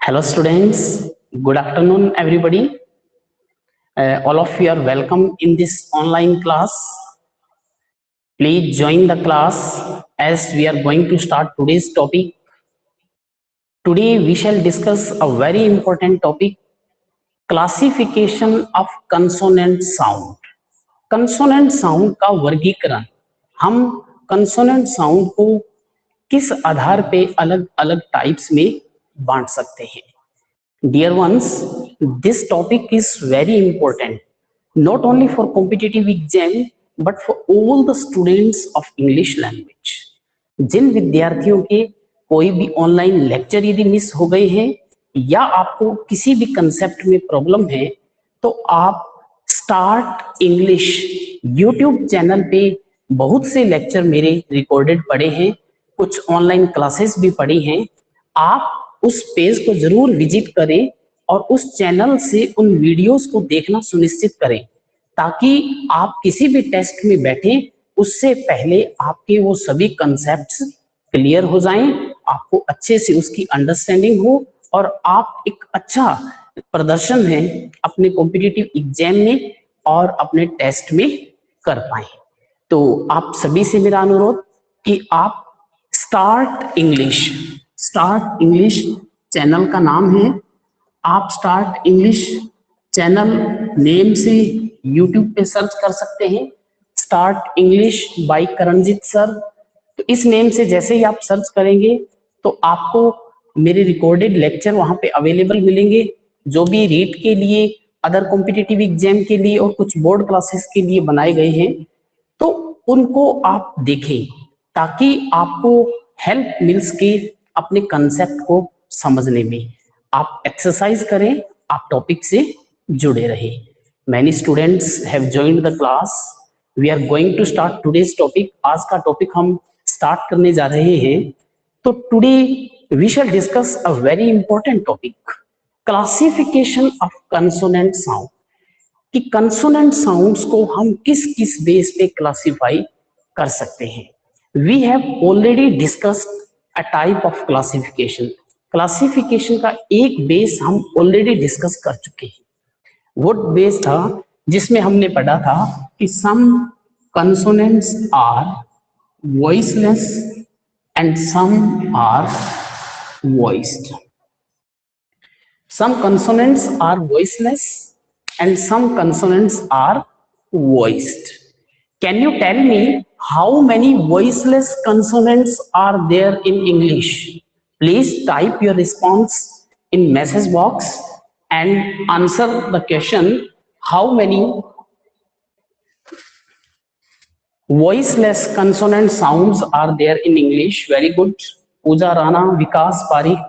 Hello students, good afternoon everybody. All of you are welcome in this online class. Please join the class as we are going to start today's topic. Today we shall discuss a very important topic, classification of consonant sound. Consonant sound का वर्गीकरण, हम consonant sound को किस आधार पे अलग अलग types में बांट सकते हैं. Dear ones, this topic is very important, not only for competitive exam, but for all the students of English language. जिन विद्यार्थियों के कोई भी ऑनलाइन लेक्चर यदि मिस हो गए हैं या आपको किसी भी कंसेप्ट में प्रॉब्लम है, तो आप स्टार्ट इंग्लिश यूट्यूब चैनल पे बहुत से लेक्चर मेरे रिकॉर्डेड पड़े हैं, कुछ ऑनलाइन क्लासेस भी पड़ी हैं. आप उस पेज को जरूर विजिट करें और उस चैनल से उन वीडियोस को देखना सुनिश्चित करें, ताकि आप किसी भी टेस्ट में बैठे उससे पहले आपके वो सभी कंसेप्ट्स क्लियर हो जाएं, आपको अच्छे से उसकी अंडरस्टैंडिंग हो और आप एक अच्छा प्रदर्शन है अपने कॉम्पिटिटिव एग्जाम में और अपने टेस्ट में कर पाए. तो आप सभी से मेरा अनुरोध कि आप स्टार्ट इंग्लिश चैनल का नाम है. आप स्टार्ट इंग्लिश चैनल नेम से यूट्यूब पे सर्च कर सकते हैं, start English by Karanjit sir. तो इस नेम से जैसे ही आप सर्च करेंगे तो आपको मेरे रिकॉर्डेड लेक्चर वहां पे अवेलेबल मिलेंगे, जो भी रीट के लिए, अदर कॉम्पिटिटिव एग्जाम के लिए और कुछ बोर्ड क्लासेस के लिए बनाए गए हैं. तो उनको आप देखें ताकि आपको हेल्प मिल सके अपने कंसेप्ट को समझने में. आप एक्सरसाइज करें, आप टॉपिक से जुड़े रहे. Many students have joined the class. We are going to start today's topic. आज का टॉपिक हम स्टार्ट करने जा रहे हैं. तो today we shall discuss a very important topic, classification of consonant sound. कि कंसोनेंट साउंड्स को हम किस किस बेस पे क्लासिफाई कर सकते हैं. We have already discussed a type of classification. Classification का एक बेस हम ऑलरेडी डिस्कस कर चुके हैं. वो बेस था जिसमें हमने पढ़ा था कि some consonants are voiceless and some are voiced. Some consonants are voiceless and some consonants are voiced. Can you tell me how many voiceless consonants are there in English? Please type your response in message box and answer the question, how many voiceless consonant sounds are there in English? Very good. Pooja Rana, Vikas Parikh.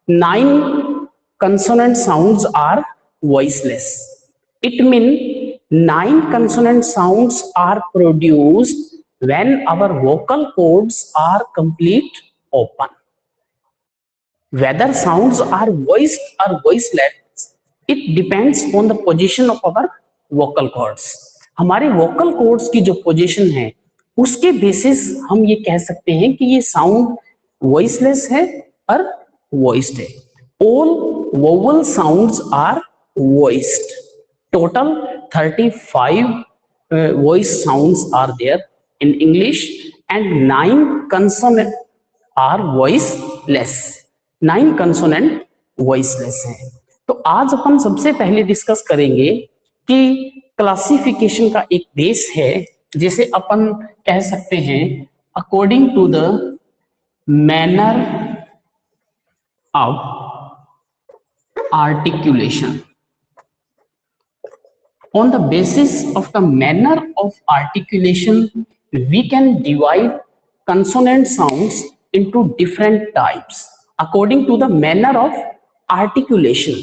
9 consonant sounds are voiceless. It means 9 consonant sounds are produced when our vocal cords are complete open. Whether sounds are voiced or voiceless, it depends on the position of our vocal cords. हमारे vocal cords की जो position है उसके basis हम ये कह सकते हैं कि ये sound voiceless है और voiced है. All vowel sounds are voiced. Total 35 voice sounds are there in English and 9 consonant are voiceless. 9 consonant voiceless हैं. तो आज अपन सबसे पहले डिस्कस करेंगे कि क्लासिफिकेशन का एक बेस है जिसे अपन कह सकते हैं according to the manner of articulation. On the basis of the manner of articulation, we can divide consonant sounds into different types according to the manner of articulation.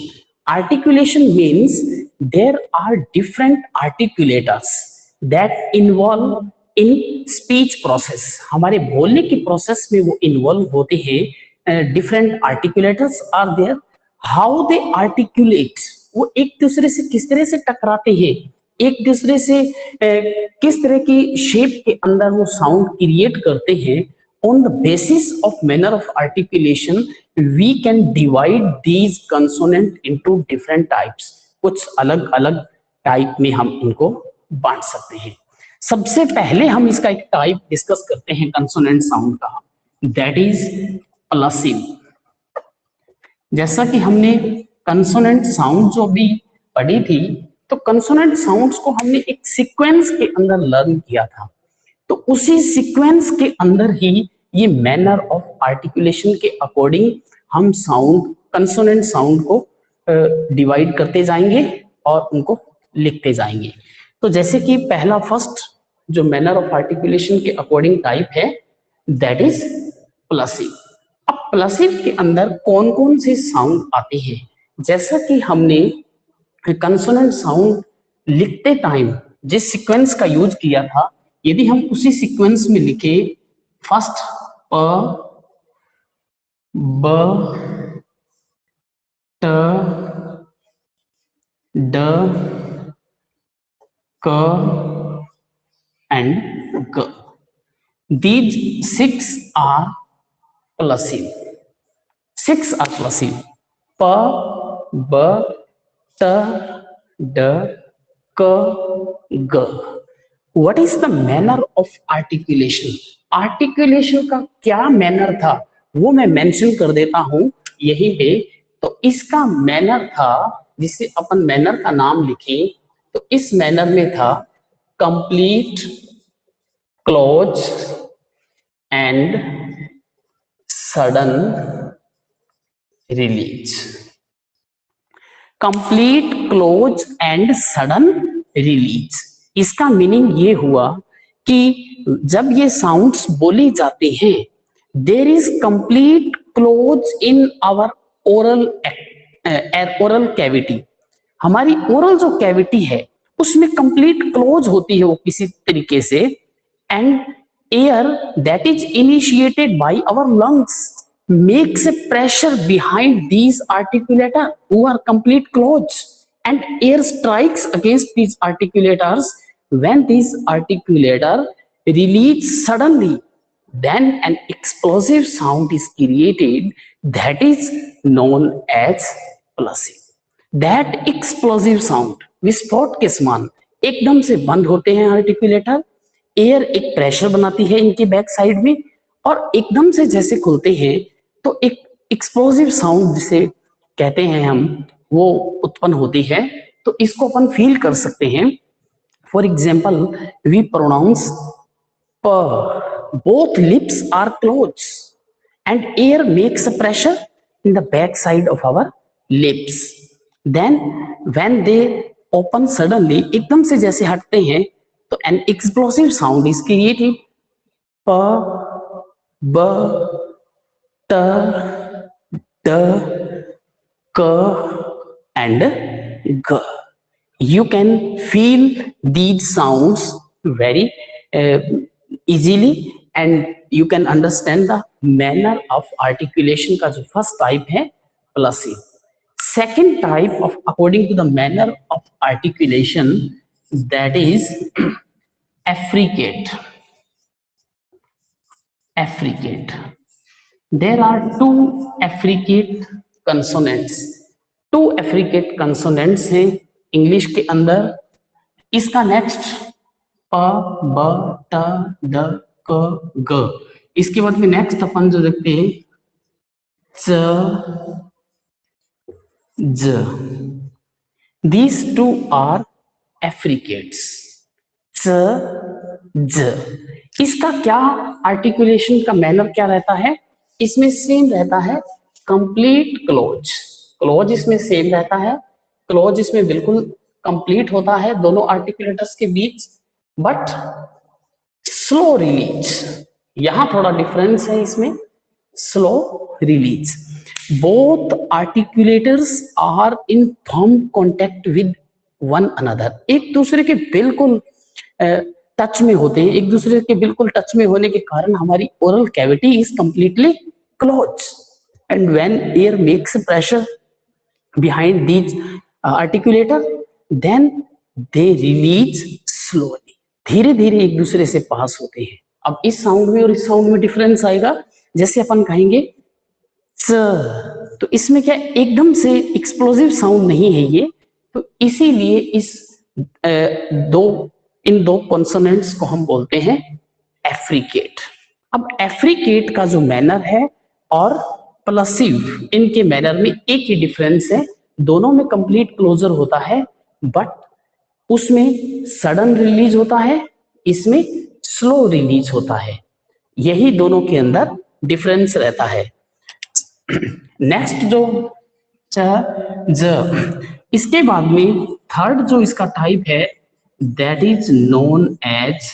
Articulation means there are different articulators that involve in speech process. हमारे बोलने की process में वो involve होते हैं. Different articulators are there. How they articulate, वो एक दूसरे से किस तरह से टकराते हैं, एक दूसरे से किस तरह की शेप के अंदर वो साउंड क्रिएट करते हैं, On the basis of manner of articulation, we can divide these consonant into different types. कुछ अलग अलग टाइप में हम इनको बांट सकते हैं. सबसे पहले हम इसका एक टाइप डिस्कस करते हैं कंसोनेंट साउंड का, दैट इज प्लसिव. जैसा कि हमने कंसोनेंट साउंड जो भी पढ़ी थी, तो कंसोनेंट साउंड्स को हमने एक सीक्वेंस के अंदर लर्न किया था. तो उसी सीक्वेंस के अंदर ही ये मैनर ऑफ आर्टिकुलेशन के अकॉर्डिंग हम साउंड कंसोनेंट साउंड को डिवाइड करते जाएंगे और उनको लिखते जाएंगे. तो जैसे कि पहला फर्स्ट जो मैनर ऑफ आर्टिकुलेशन के अकॉर्डिंग टाइप है, दैट इज प्लसिव. अब प्लसिव के अंदर कौन कौन से साउंड आते हैं? जैसा कि हमने कंसोनेंट साउंड लिखते टाइम जिस सीक्वेंस का यूज किया था, यदि हम उसी सीक्वेंस में लिखे फर्स्ट प, ब, ट, ड, क and g. These six are plosive. Six are plosive. P, B, T, D, K, G. What is the manner of articulation? Articulation का क्या मैनर था वो मैं मेंशन कर देता हूं यही पे. तो इसका मैनर था, जिसे अपन मैनर का नाम लिखे, तो इस मैनर में था complete, close and sudden release. Complete, close and sudden release. इसका मीनिंग ये हुआ कि जब ये साउंड्स बोली जाते हैं, there is complete close in our oral cavity. हमारी ओरल जो कैविटी है उसमें कंप्लीट क्लोज होती है वो किसी तरीके से, and air that is initiated by our lungs makes a pressure behind these articulator who are complete close, and air strikes against these articulators. When these articulator release suddenly, then an explosive sound is created that is known as plosive. That explosive sound, विस्फोट के समान एकदम से बंद होते हैं articulator, air एक pressure बनाती है इनके बैक साइड में, और एकदम से जैसे खुलते हैं तो एक एक्सप्लोसिव साउंड जिसे कहते हैं हम, वो उत्पन्न होती है. तो इसको अपन फील कर सकते हैं. फॉर एग्जाम्पल, वी प्रोनाउंस प, both lips are closed and air makes a pressure in the back side of our lips. Then when they open suddenly, एकदम से जैसे हटते हैं, तो an explosive sound is created. प, ब, ट, ड, क and g. You can feel these sounds very easily and you can understand the manner of articulation का जो फर्स्ट टाइप है plosive. Second type of according to the manner of articulation, that is affricate. Affricate. There are two affricate consonants. Two affricate consonants हैं English के अंदर. इसका next प, ब, ट, ड, क, ग. इसके बाद में नेक्स्ट अपन जो देखते हैं च, ज. These two are affricates. च, ज. इसका क्या आर्टिकुलेशन का मैनर क्या रहता है? इसमें सेम रहता है कंप्लीट क्लोज. क्लोज इसमें सेम रहता है. क्लोज इसमें बिल्कुल कंप्लीट होता है दोनों आर्टिकुलेटर्स के बीच, बट स्लो रिलीज. यहां थोड़ा डिफरेंस है इसमें. Slow release. Both articulators are in firm contact with one another. एक दूसरे के बिल्कुल टच में होते हैं. एक दूसरे के बिल्कुल टच में होने के कारण हमारी oral cavity is completely close, and when air makes pressure behind these articulator, then they release slowly. धीरे धीरे एक दूसरे से पास होते हैं. अब इस साउंड में और इस साउंड में डिफरेंस आएगा। जैसे अपन कहेंगे च, तो इसमें क्या एकदम से एक्सप्लोसिव साउंड नहीं है ये, तो इसीलिए इन दो कॉन्सोनेंट्स को हम बोलते हैं एफ्रिकेट। अब एफ्रिकेट का जो मैनर है और प्लसिव, इनके मैनर में एक ही डिफरेंस है, दोनों में कंप्लीट क्लोजर होता है, बट उसमें सडन रिलीज होता है, इसमें स्लो रिलीज होता है। यही दोनों के अंदर डिफरेंस रहता है। नेक्स्ट जो ज, इसके बाद में थर्ड जो इसका टाइप है that is known as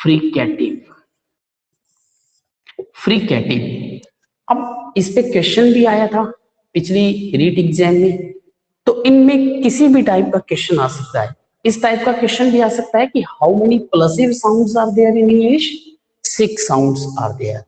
fricative. Fricative, अब इस पे क्वेश्चन भी आया था पिछली रीट एग्जाम में, तो इनमें किसी भी टाइप का क्वेश्चन आ सकता है। इस टाइप का क्वेश्चन भी आ सकता है कि how many plosive sounds are there in English, 6 sounds are there,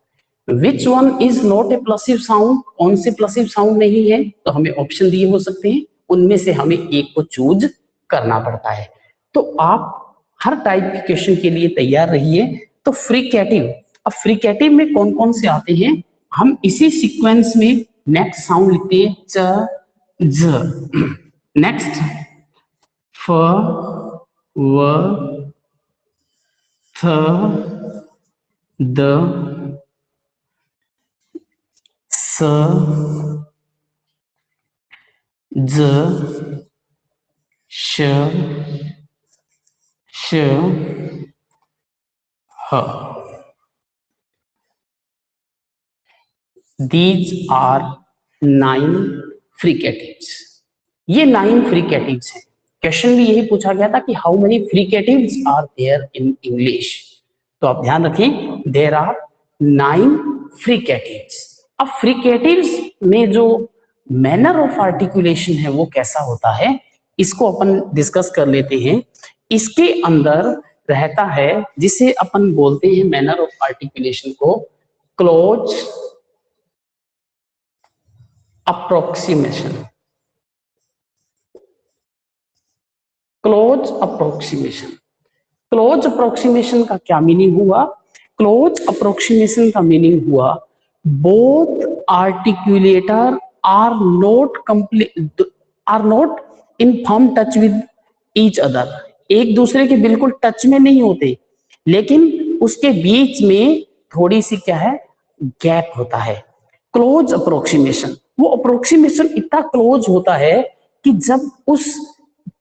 which one is not a plosive sound, कौन से प्लसिव साउंड नहीं है, तो हमें ऑप्शन दिए हो सकते हैं, उनमें से हमें एक को चूज करना पड़ता है। तो आप हर टाइप के क्वेश्चन के लिए तैयार रहिए। तो फ्रिकेटिव, अब फ्रिकेटिव में कौन कौन से आते हैं, हम इसी सीक्वेंस में नेक्स्ट साउंड लिखते हैं च ज, नेक्स्ट फ व थ द स ज श श ह। These are 9 fricatives. ये 9 फ्रिकेटिव्स हैं। क्वेश्चन भी यही पूछा गया था कि how many fricatives are there in English, तो आप ध्यान रखें देयर आर 9 फ्रिकेटिव्स। अब फ्रिकेटिव्स में जो मैनर ऑफ आर्टिकुलेशन है वो कैसा होता है, इसको अपन डिस्कस कर लेते हैं। इसके अंदर रहता है जिसे अपन बोलते हैं मैनर ऑफ आर्टिकुलेशन को close approximation. Close approximation, close approximation का क्या मीनिंग हुआ, क्लोज अप्रोक्सीमेशन का मीनिंग हुआ both articulator are not in firm touch with each other, एक दूसरे के बिल्कुल टच में नहीं होते, लेकिन उसके बीच में थोड़ी सी क्या है गैप होता है। क्लोज अप्रोक्सीमेशन, वो अप्रोक्सीमेशन इतना क्लोज होता है कि जब उस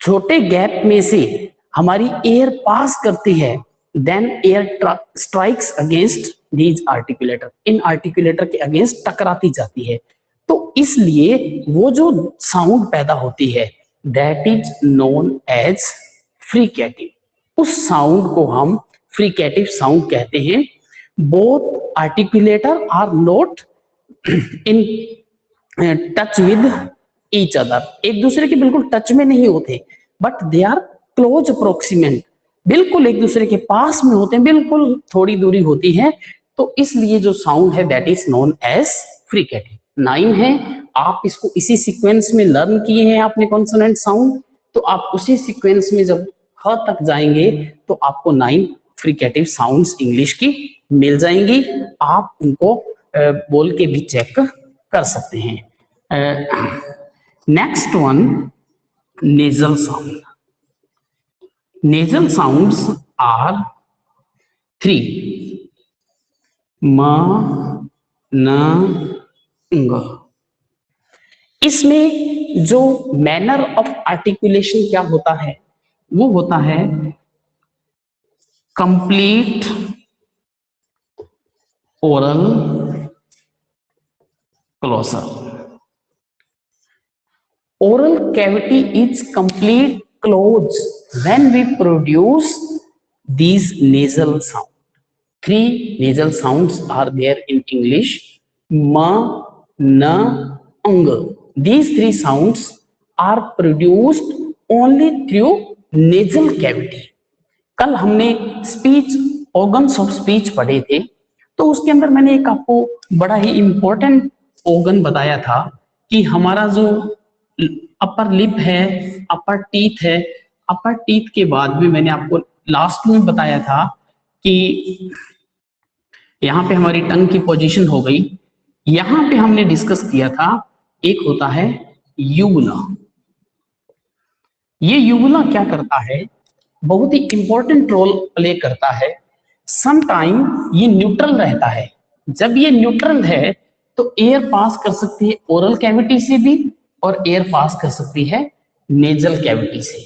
छोटे गैप में से हमारी एयर पास करती है, then air strikes against these articulator, इन आर्टिकुलेटर के अगेंस्ट टकराती जाती है। तो इसलिए वो जो साउंड पैदा होती है that is known as fricative, उस साउंड को हम फ्रिकेटिव साउंड कहते हैं। Both articulator are not in touch with each other, एक दूसरे के बिल्कुल टच में नहीं होते, but they are close approximant, बिल्कुल एक दूसरे के पास में होते हैं, बिल्कुल थोड़ी दूरी होती है। तो इसलिए जो साउंड है that is known as fricative. 9 है, आप इसको इसी सीक्वेंस में लर्न किए हैं आपने कॉन्सोनेंट साउंड, तो आप उसी सीक्वेंस में जब ह तक जाएंगे तो आपको 9 फ्रिकेटिव साउंड्स इंग्लिश की मिल जाएंगी। आप उनको बोल के भी चेक कर सकते हैं। Next one nasal sound. Nasal sounds are 3 ma na ng। इसमें जो मैनर ऑफ आर्टिकुलेशन क्या होता है, वो होता है complete oral closure. Oral cavity is complete closed when we produce these nasal sounds. 3 nasal sounds are there in English: ma, na, ang. These 3 sounds are produced only through nasal cavity. कल हमने speech organs of speech पढ़े थे, तो उसके अंदर मैंने एक आपको बड़ा ही इंपॉर्टेंट ऑर्गन बताया था कि हमारा जो अपर लिप है, अपर टीथ है, अपर टीथ के बाद में मैंने आपको लास्ट में बताया था कि यहाँ पे हमारी टंग की पोजीशन हो गई। यहाँ पे हमने डिस्कस किया था, एक होता है यूबुला। ये यूबुला क्या करता है, बहुत ही इंपॉर्टेंट रोल प्ले करता है। सम टाइम ये न्यूट्रल रहता है। जब ये न्यूट्रल है तो एयर पास कर सकती है ओरल कैविटी से भी, और एयर पास कर सकती है नेजल कैविटी से।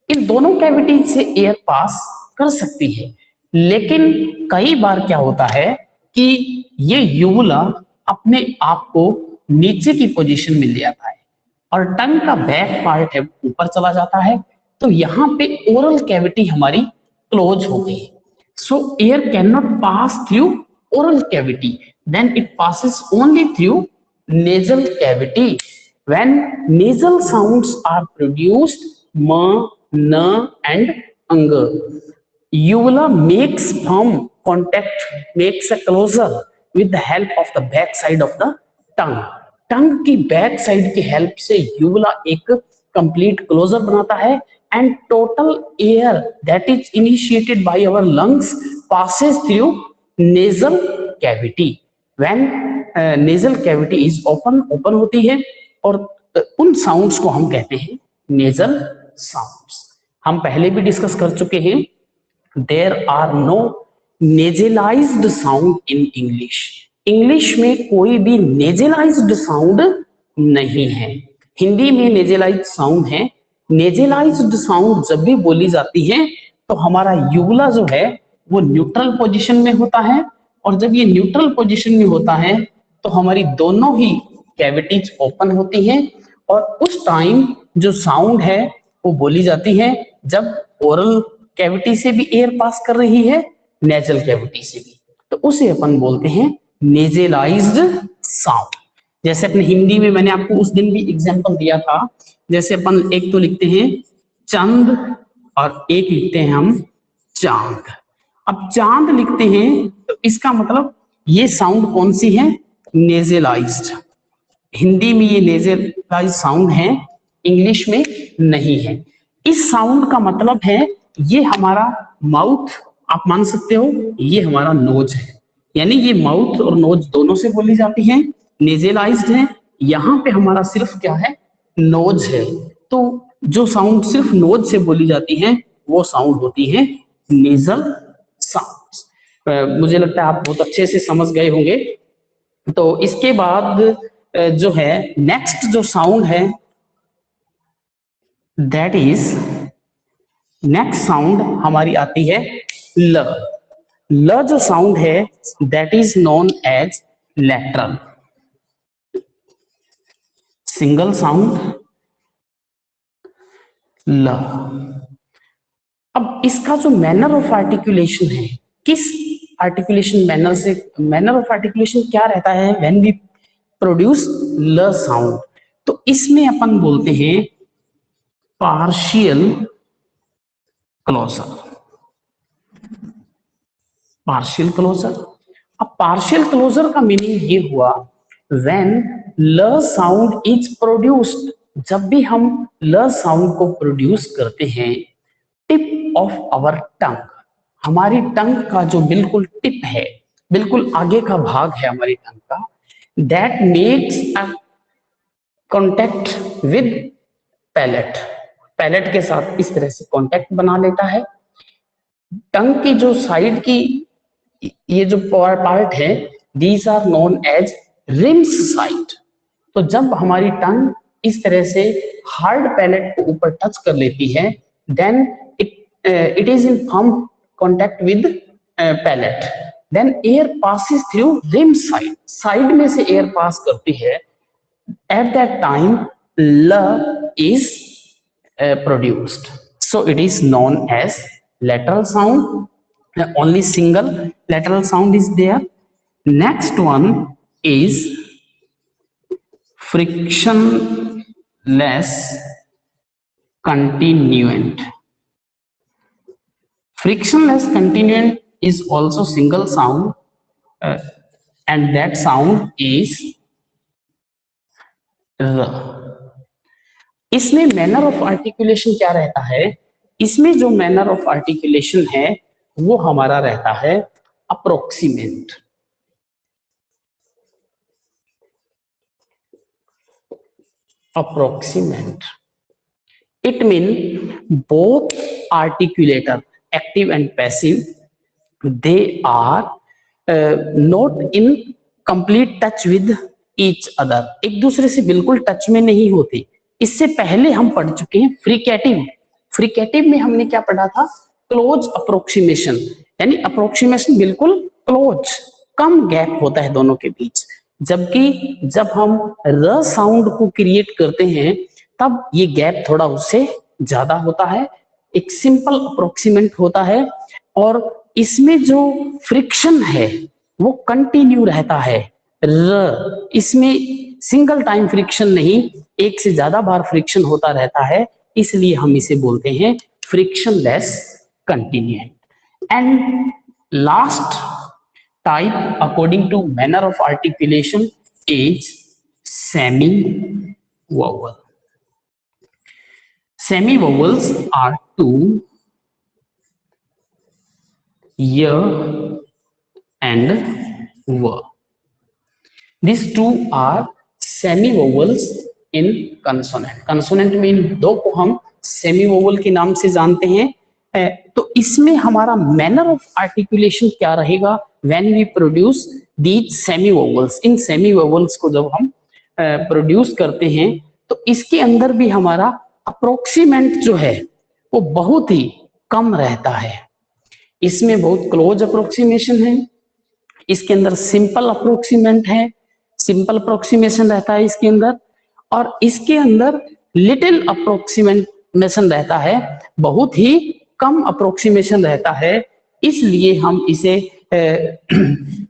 इन दोनों कैविटी से एयर पास कर सकती है। लेकिन कई बार क्या होता है कि ये यूबुला अपने आप को नीचे की पोजीशन में ले आता है और टंग का बैक पार्ट है ऊपर चला जाता है, तो यहाँ पे ओरल कैविटी हमारी क्लोज हो गई। So air can not pass through oral cavity, then it passes only through nasal cavity. When nasal sounds are produced, ma, na and ang, uvula makes firm contact, makes a closer with the help of the back side of the tongue. टंग की back side की help से यूबुला एक complete closure बनाता है, and total air that is initiated by our lungs passes through nasal cavity. When nasal cavity is open होती है, और उन साउंड्स को हम कहते हैं नेजल साउंड्स। हम पहले भी डिस्कस कर चुके हैं, there are no nasalised sound in English. English में कोई भी नेजलाइज्ड साउंड नहीं है। हिंदी में नेजलाइज्ड साउंड है। नेजलाइज्ड साउंड जब भी बोली जाती है तो हमारा यूबुला जो है वो न्यूट्रल पोजीशन में होता है, और जब ये न्यूट्रल पोजीशन में होता है तो हमारी दोनों ही कैविटीज ओपन होती हैं, और उस टाइम जो साउंड है वो बोली जाती है जब ओरल कैविटी से भी एयर पास कर रही है, नेजल कैविटी से भी, तो उसे अपन बोलते हैं नेजलाइज्ड साउंड। जैसे अपने हिंदी में मैंने आपको उस दिन भी एग्जांपल दिया था, जैसे अपन एक तो लिखते हैं चंद और एक लिखते हैं हम चांद। अब चांद लिखते हैं तो इसका मतलब ये साउंड कौन सी है, नेजलाइज्ड। हिंदी में ये नेजलाइज्ड साउंड है, इंग्लिश में नहीं है। इस साउंड का मतलब है ये हमारा माउथ, आप मान सकते हो ये हमारा नोज है, यानी ये माउथ और नोज दोनों से बोली जाती है, नेजलाइज्ड है। यहाँ पे हमारा सिर्फ क्या है, नोज है। तो जो साउंड सिर्फ नोज से बोली जाती है वो साउंड होती है नेजल साउंड्स। मुझे लगता है आप बहुत अच्छे से समझ गए होंगे। तो इसके बाद जो है नेक्स्ट जो साउंड है, दैट इज नेक्स्ट साउंड हमारी आती है ल। ल जो साउंड है that is known as lateral, single sound ल। अब इसका जो मैनर ऑफ आर्टिकुलेशन है, किस आर्टिकुलेशन मैनर से, मैनर ऑफ आर्टिकुलेशन क्या रहता है व्हेन वी प्रोड्यूस ल साउंड, तो इसमें अपन बोलते हैं पार्शियल क्लोजर। पार्शियल क्लोजर, अब पार्शियल क्लोजर का मीनिंग ये हुआ व्हेन ल साउंड इज प्रोड्यूस्ड, जब भी हम ल साउंड को प्रोड्यूस करते हैं, टिप ऑफ आवर टंग, हमारी टंग का जो बिल्कुल टिप है, बिल्कुल आगे का भाग है हमारी टंग का, that makes a contact with palate, palate के साथ इस तरह से कॉन्टेक्ट बना लेता है। टंग की जो साइड की ये जो पार्ट है, these are known as rims side. तो जब हमारी टंग इस तरह से हार्ड पैलेट को ऊपर टच कर लेती है, then it is in firm contact with palate, then air passes through rim side, side में से एयर पास करती है। एट दैट टाइम ल is produced, so it is known as lateral sound. Only single lateral sound is there. Next one is frictionless continuant. Frictionless continuant is also single sound, and that sound is r. इसमें manner of articulation क्या रहता है, इसमें जो manner of articulation है वो हमारा रहता है approximate. approximant. It means both articulator, active and passive, they are not in complete touch with each other. एक दूसरे से बिल्कुल टच में नहीं होते. इससे पहले हम पढ़ चुके हैं फ्रिकेटिव. फ्रिकेटिव में हमने क्या पढ़ा था? क्लोज अप्रोक्सीमेशन, यानी अप्रोक्सीमेशन बिल्कुल क्लोज, कम गैप होता है दोनों के बीच. जबकि जब हम र साउंड को क्रिएट करते हैं तब ये गैप थोड़ा उससे ज्यादा होता है, एक सिंपल अप्रोक्सीमेंट होता है, और इसमें जो फ्रिक्शन है वो कंटिन्यू रहता है. र इसमें सिंगल टाइम फ्रिक्शन नहीं, एक से ज्यादा बार फ्रिक्शन होता रहता है, इसलिए हम इसे बोलते हैं frictionless continuant. And last type according to manner of articulation is semi vowel. Semi vowels are two, y and v. These two are semi vowels in consonant. Consonant में इन दो को हम semi vowel के नाम से जानते हैं. तो इसमें हमारा मैनर ऑफ आर्टिकुलेशन क्या रहेगा? When we produce these semi vowels, इन सेमी वोवल्स को जब हम प्रोड्यूस करते हैं तो इसके अंदर भी हमारा अप्रोक्सीमेंट जो है वो बहुत ही कम रहता है. इसमें बहुत क्लोज अप्रोक्सीमेशन है, इसके अंदर सिंपल अप्रोक्सीमेंट है, सिंपल अप्रोक्सीमेशन रहता है इसके अंदर, और इसके अंदर लिटिल अप्रोक्सीमेशन रहता है, बहुत ही कम अप्रोक्सीमेशन रहता है. इसलिए हम इसे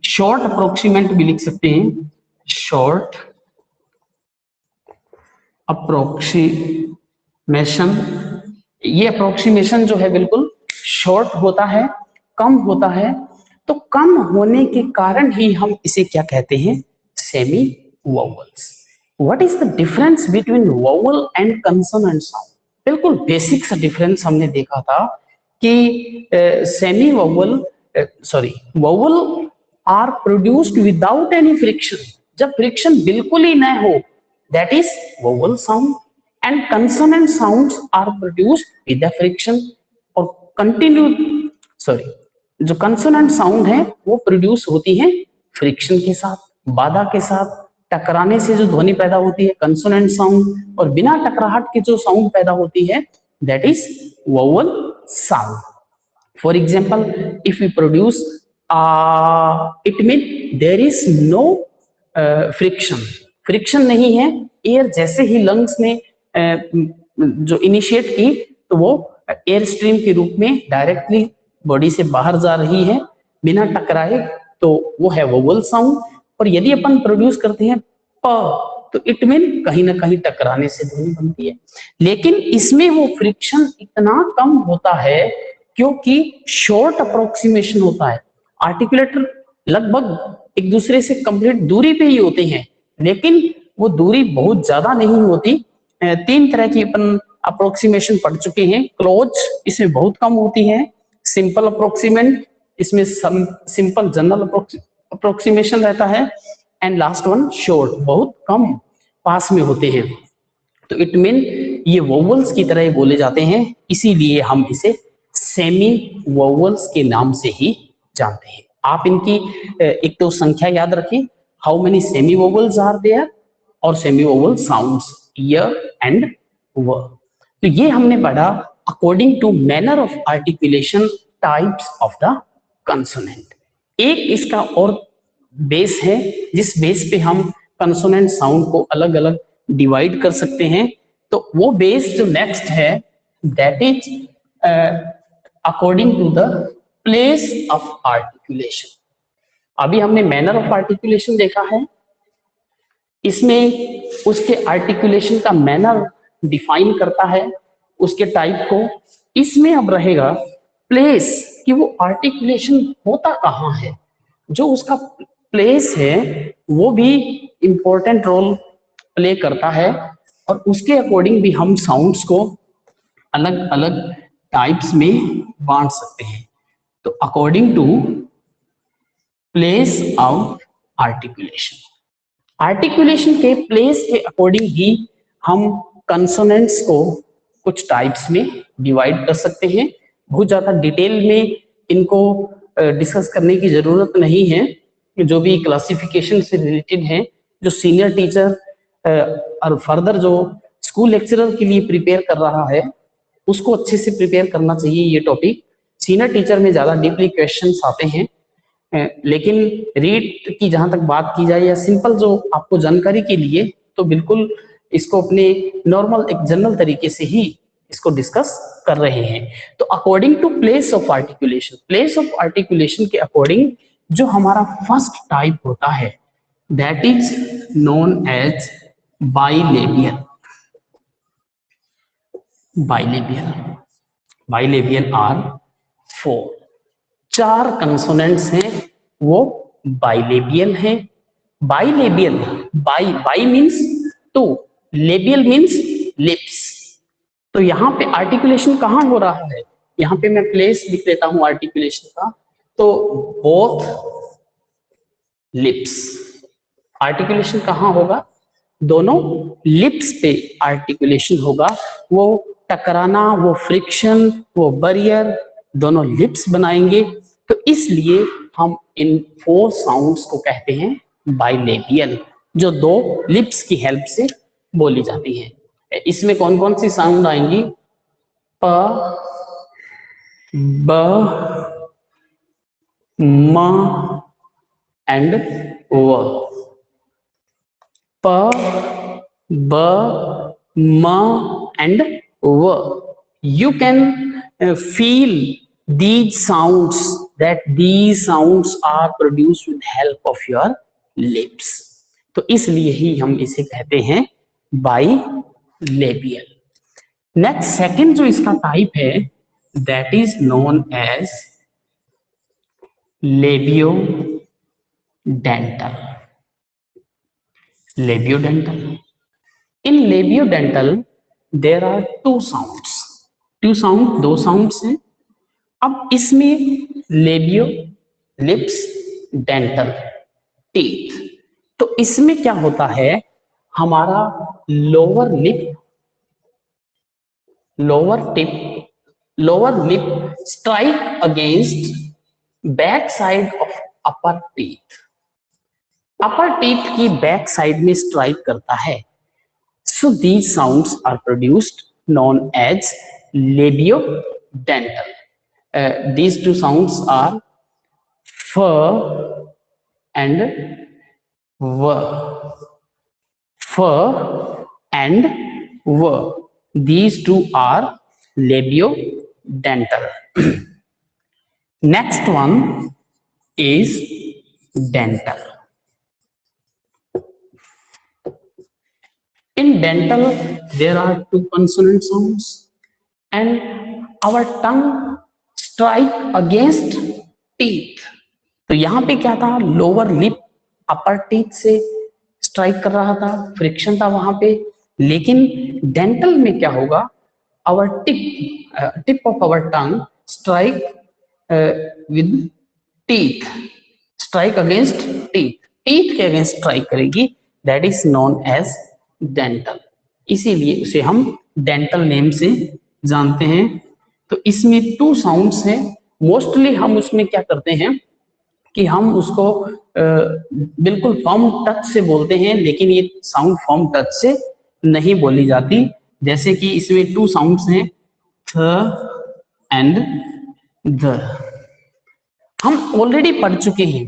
शॉर्ट अप्रोक्सीमेंट भी लिख सकते हैं. शॉर्ट अप्रोक्सीमेशन, ये अप्रोक्सीमेशन जो है बिल्कुल शॉर्ट होता है, कम होता है. तो कम होने के कारण ही हम इसे क्या कहते हैं? Semi vowels. What is the difference between vowel and consonant sound? बिल्कुल बेसिक सा डिफरेंस हमने देखा था कि semi vowel vowel are produced without any friction. जब फ्रिक्शन बिल्कुल ही न हो, that is vowel sound. And consonant sounds are produced with friction. और जो कंसोनेंट साउंड है वो प्रोड्यूस होती है फ्रिक्शन के साथ, बाधा के साथ, टकराने से जो ध्वनि पैदा होती है कंसोनेंट साउंड, और बिना टकराहट के जो साउंड पैदा होती है that is vowel sound. For example, if we produce it mean there is no friction. Friction नहीं है, एयर जैसे ही लंग्स ने जो इनिशिएट की तो वो एयर स्ट्रीम के रूप में डायरेक्टली बॉडी से बाहर जा रही है बिना टकराए, तो वो है वोवल साउंड. और यदि अपन प्रोड्यूस करते हैं प, तो इट मीन कहीं ना कहीं टकराने से ध्वनि बनती है. लेकिन इसमें वो फ्रिक्शन इतना कम होता है क्योंकि शॉर्ट अप्रोक्सीमेशन होता है. आर्टिकुलेटर लगभग एक दूसरे से कंप्लीट दूरी पे ही होते हैं, लेकिन वो दूरी बहुत ज्यादा नहीं होती. तीन तरह की अपन अप्रोक्सीमेशन पढ़ चुके हैं. क्लोज, इसमें बहुत कम होती है. सिंपल अप्रोक्सीमेंट, इसमें सिंपल जनरल अप्रोक्सीमेशन रहता है. एंड लास्ट वन शॉर्ट, बहुत कम पास में होते हैं. तो इट मीन ये वोवल्स की तरह बोले जाते हैं, इसीलिए हम इसे सेमी वोवल्स के नाम से ही जानते हैं. आप इनकी एक तो संख्या याद रखें, how many semi vowels are there, और सेमी वोवल साउंड्स य एंड व. तो ये हमने पढ़ा according to manner of articulation types of the consonant. एक इसका और बेस है जिस बेस पे हम कंसोनेंट साउंड को अलग अलग डिवाइड कर सकते हैं. तो वो बेस जो नेक्स्ट है that is according to the place of articulation. अभी हमने मैनर ऑफ आर्टिकुलेशन देखा है, इसमें उसके आर्टिकुलेशन का मैनर डिफाइन करता है उसके टाइप को. इसमें अब रहेगा प्लेस, कि वो आर्टिकुलेशन होता कहाँ है. जो उसका प्लेस है वो भी इंपॉर्टेंट रोल प्ले करता है, और उसके अकॉर्डिंग भी हम साउंड्स को अलग अलग टाइप्स में बांट सकते हैं. तो according to place of articulation, articulation के प्लेस के अकॉर्डिंग ही हम कंसोनेंट्स को कुछ टाइप्स में डिवाइड कर सकते हैं। बहुत ज्यादा डिटेल में इनको डिस्कस करने की जरूरत नहीं है। जो भी क्लासिफिकेशन से रिलेटेड है, जो सीनियर टीचर और फर्दर जो स्कूल लेक्चरर के लिए प्रिपेयर कर रहा है, उसको अच्छे से प्रिपेयर करना चाहिए ये टॉपिक। सीनियर टीचर में ज्यादा डीपली क्वेश्चंस आते हैं, लेकिन रीड की जहां तक बात की जाए या सिंपल जो आपको जानकारी के लिए, तो बिल्कुल इसको अपने नॉर्मल एक जनरल तरीके से ही इसको डिस्कस कर रहे हैं। तो according to place of articulation के अकॉर्डिंग जो हमारा फर्स्ट टाइप होता है, that is known as bilabial. Bilabial are 4, 4 consonants हैं वो बाइलेबियल हैं। Bilabial, bi means two, labial means lips. तो यहाँ पे आर्टिकुलेशन कहाँ हो रहा है, यहाँ पे मैं प्लेस लिख देता हूं आर्टिकुलेशन का। तो बोथ लिप्स, आर्टिकुलेशन कहाँ होगा, दोनों लिप्स पे आर्टिकुलेशन होगा। वो टकराना, वो फ्रिक्शन, वो बैरियर दोनों लिप्स बनाएंगे। तो इसलिए हम इन 4 साउंड्स को कहते हैं बाइलेबियल, जो 2 लिप्स की हेल्प से बोली जाती हैं। इसमें कौन कौन सी साउंड आएंगी, प, ब, म एंड व। प, ब, म and v. You can feel these sounds, that these sounds are produced with help of your lips. तो इसलिए ही हम इसे कहते हैं बाइलेबियल। नेक्स्ट सेकंड जो इसका टाइप है, that is known as labiodental. Labiodental, in labiodental there are 2 sounds, 2 sounds हैं। अब इसमें लेबियो लिप्स, डेंटल टीथ। तो इसमें क्या होता है, हमारा lower lip strike against back side of upper teeth, upper teeth की बैक साइड में स्ट्राइक करता है। So these sounds are produced known as labiodental. These 2 sounds are f and v. F and v. These 2 are labiodental. Next one is dental. In dental, there are 2 consonant sounds and our tongue strike against teeth. तो यहाँ पे क्या था, lower lip upper teeth से strike कर रहा था, friction था वहां पे। लेकिन डेंटल में क्या होगा, our tip of our tongue strike with teeth, strike against teeth, teeth के अगेंस्ट स्ट्राइक करेगी, that is known as dental. इसीलिए उसे हम डेंटल नेम से जानते हैं। तो इसमें 2 साउंड्स हैं। मोस्टली हम उसमें क्या करते हैं कि हम उसको बिल्कुल फॉर्म टच से बोलते हैं, लेकिन ये साउंड फॉर्म टच से नहीं बोली जाती। जैसे कि इसमें 2 साउंड्स हैं, थ एंड द। हम ऑलरेडी पढ़ चुके हैं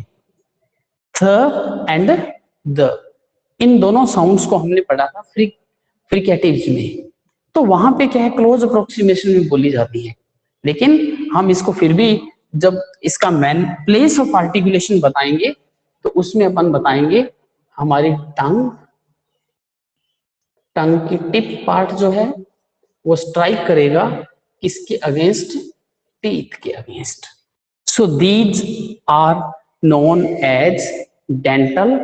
थ एंड द, इन दोनों साउंड्स को हमने पढ़ा था फ्रिकेटिव्स में। तो वहां पे क्या है, क्लोज अप्रोक्सीमेशन में बोली जाती है। लेकिन हम इसको फिर भी जब इसका मेन प्लेस ऑफ आर्टिकुलेशन बताएंगे, तो उसमें अपन बताएंगे हमारी टंग की टिप पार्ट जो है वो स्ट्राइक करेगा किसके अगेंस्ट, टीथ के against. So these are known as dental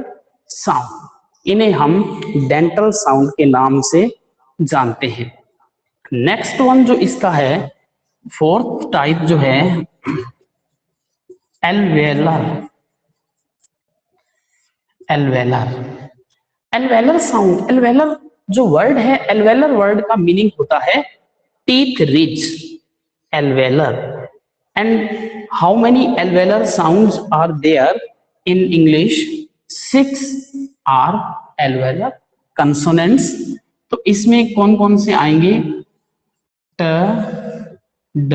sound, इन्हें हम डेंटल साउंड के नाम से जानते हैं। नेक्स्ट वन जो इसका है, 4th टाइप जो है एल्वेलर। एल्वेलर साउंड, एल्वेलर जो वर्ड है एल्वेलर वर्ड का मीनिंग होता है teeth ridge, alveolar. And how many alveolar sounds are there in English? 6 are alveolar consonants. तो इसमें कौन कौन से आएंगे? ट, ड,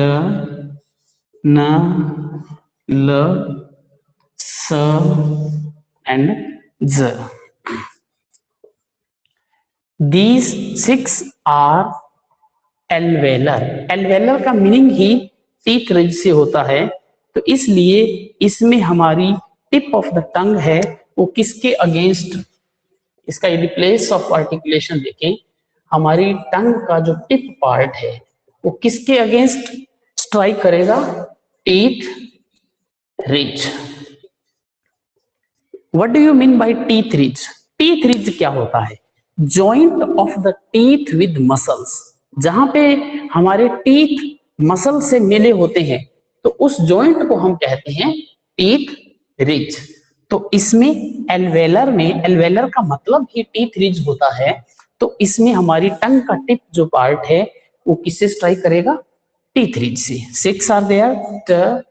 न, ल, स एंड ज। These 6 are alveolar। एल्वेलर का मीनिंग ही टीथ रिज से होता है, तो इसलिए इसमें हमारी टिप ऑफ द टंग है वो किसके अगेंस्ट, इसका यदि प्लेस ऑफ आर्टिकुलेशन देखें, हमारी टंग का जो टिप पार्ट है वो किसके अगेंस्ट स्ट्राइक करेगा? Teeth ridge. What do you mean by teeth ridge? Teeth ridge क्या होता है? Joint of the teeth with muscles. जहां पे हमारे टीथ मसल से मिले होते हैं तो उस जॉइंट को हम कहते हैं टीथ रिज। तो इसमें एल्वेलर में, एल्वेलर का मतलब ही टीथ रिज होता है, तो इसमें हमारी टंग का टिप जो पार्ट है वो किससे स्ट्राइक करेगा? टीथ रिज से। 6 आर देयर, ट,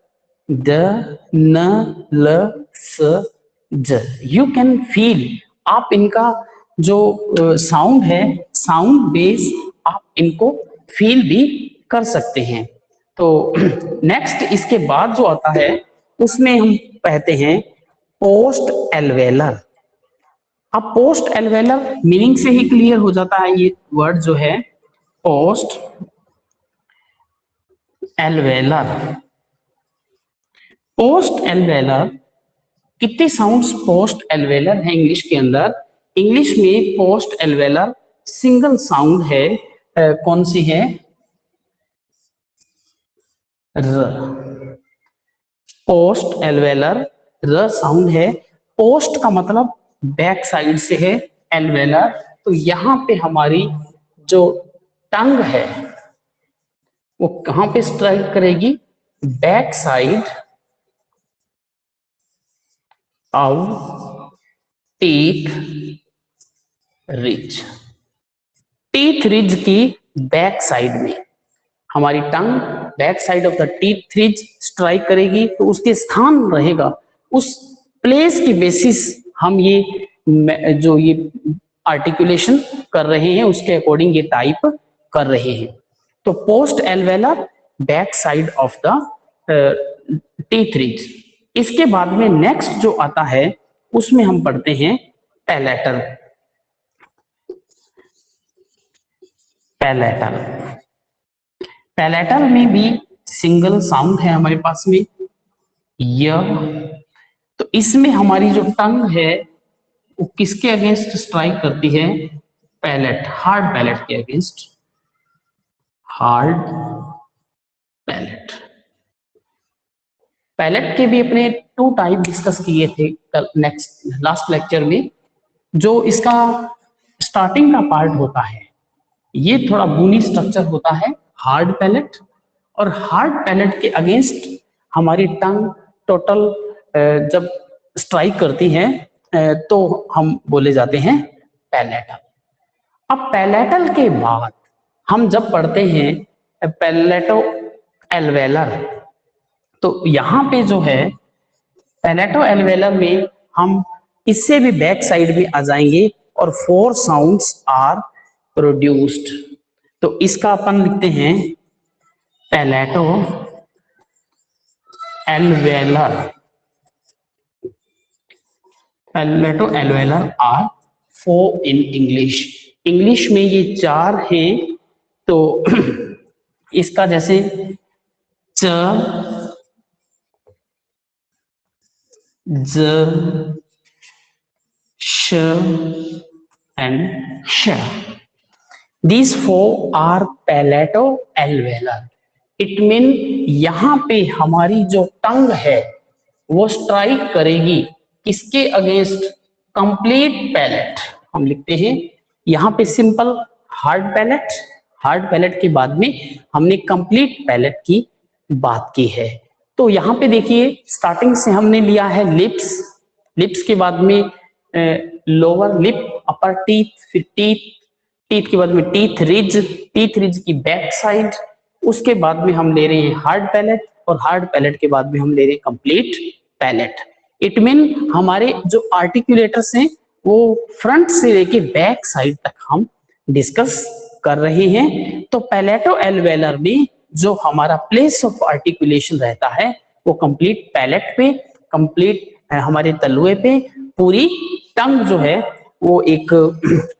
द, न, ल, स, ज। यू कैन फील, आप इनका जो साउंड है, साउंड बेस, आप इनको फील भी कर सकते हैं। तो नेक्स्ट इसके बाद जो आता है उसमें हम कहते हैं पोस्ट एल्वेलर। अब पोस्ट एल्वेलर मीनिंग से ही क्लियर हो जाता है ये वर्ड जो है पोस्ट एल्वेलर। पोस्ट एल्वेलर, कितने साउंड्स पोस्ट एल्वेलर है इंग्लिश के अंदर? इंग्लिश में पोस्ट एल्वेलर सिंगल साउंड है। कौन सी है? र। पोस्ट एल्वेलर र साउंड है। पोस्ट का मतलब बैक साइड से है, एल्वेलर तो यहां पे हमारी जो टंग है वो कहां पे स्ट्राइक करेगी? Back side of teeth ridge. Teeth ridge की बैक साइड में हमारी tongue back side of the teeth ridge strike करेगी, तो उसके स्थान रहेगा, उस प्लेस की बेसिस हम ये जो ये आर्टिकुलेशन कर रहे हैं उसके अकॉर्डिंग ये टाइप कर रहे हैं। तो post alveolar back side of the teeth ridge. इसके बाद में नेक्स्ट जो आता है उसमें हम पढ़ते हैं पैलेटल। पैलेटल, पैलेटल में भी सिंगल साउंड है हमारे पास में य। तो इसमें हमारी जो टंग है वो किसके अगेंस्ट स्ट्राइक करती है? पैलेट, हार्ड पैलेट के अगेंस्ट। Hard palate. पैलेट के भी अपने 2 टाइप डिस्कस किए थे नेक्स्ट लास्ट लेक्चर में। जो इसका स्टार्टिंग का पार्ट होता है ये थोड़ा बूनी स्ट्रक्चर होता है, हार्ड पैलेट। और हार्ड पैलेट के अगेंस्ट हमारी टंग टोटल जब स्ट्राइक करती है तो हम बोले जाते हैं पैलेटल। अब पैलेटल के बाद हम जब पढ़ते हैं पैलेटो एल्वेलर, तो यहां पे जो है पैलेटो एल्वेलर में हम इससे भी बैक साइड में आ जाएंगे और 4 साउंड्स आर प्रोड्यूस्ड। तो इसका अपन लिखते हैं palato alveolar. Palato alveolar are 4 in English. English में ये 4 हैं। तो इसका जैसे च, ज, श एंड श। These 4 are palato alveolar। It mean यहां पे हमारी जो टंग है वो स्ट्राइक करेगी किसके अगेंस्ट? Complete palette. हम लिखते हैं यहां पे simple hard palate, hard palate के बाद में हमने कंप्लीट पैलेट की बात की है। तो यहां पे देखिए स्टार्टिंग से हमने लिया है लिप्स, लिप्स के बाद में लोअर लिप, अपर टीथ, फिर टीथ, टीथ के बाद में टीथ रिज की बैक साइड, उसके बाद में हम ले रहे हैं हार्ड पैलेट, और हार्ड पैलेट के बाद में हम ले रहे हैं कंप्लीट पैलेट। इट मीन हमारे जो आर्टिकुलेटर्स हैं वो फ्रंट से लेके बैक साइड तक हम डिस्कस कर रहे हैं। तो पैलेटो एल्वेलर में जो हमारा प्लेस ऑफ आर्टिकुलेशन रहता है वो कंप्लीट पैलेट पे, कंप्लीट हमारे तलुए पे, पूरी टंग जो है वो एक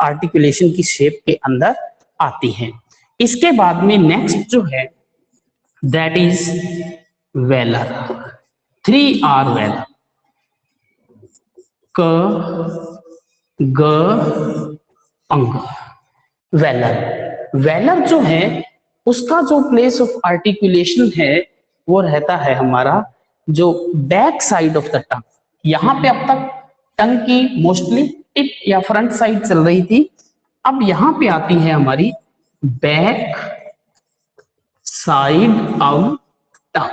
आर्टिकुलेशन की शेप के अंदर आती है। इसके बाद में नेक्स्ट जो है that is velar, 3R velar, क ग अंग। वेलर, वेलर जो है उसका जो प्लेस ऑफ आर्टिकुलेशन है वो रहता है हमारा जो back side of the tongue. यहां पे अब तक टंग की मोस्टली टिप या फ्रंट साइड चल रही थी, अब यहां पे आती है हमारी बैक साइड ऑफ टंग।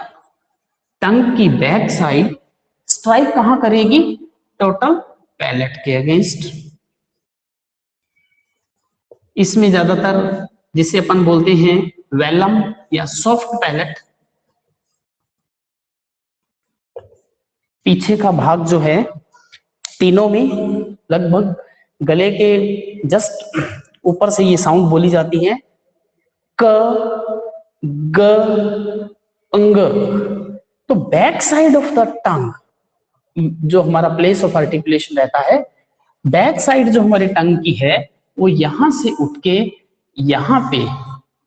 टंग की बैक साइड स्ट्राइक कहां करेगी? टोटल पैलेट के अगेंस्ट। इसमें ज्यादातर जिसे अपन बोलते हैं वेलम या सॉफ्ट पैलेट, पीछे का भाग जो है तीनों में लगभग गले के जस्ट ऊपर से ये साउंड बोली जाती है, क ग अंग। तो back side of the tongue जो हमारा प्लेस ऑफ आर्टिकुलेशन रहता है, बैक साइड जो हमारे टंग की है वो यहां से उठ के यहां पे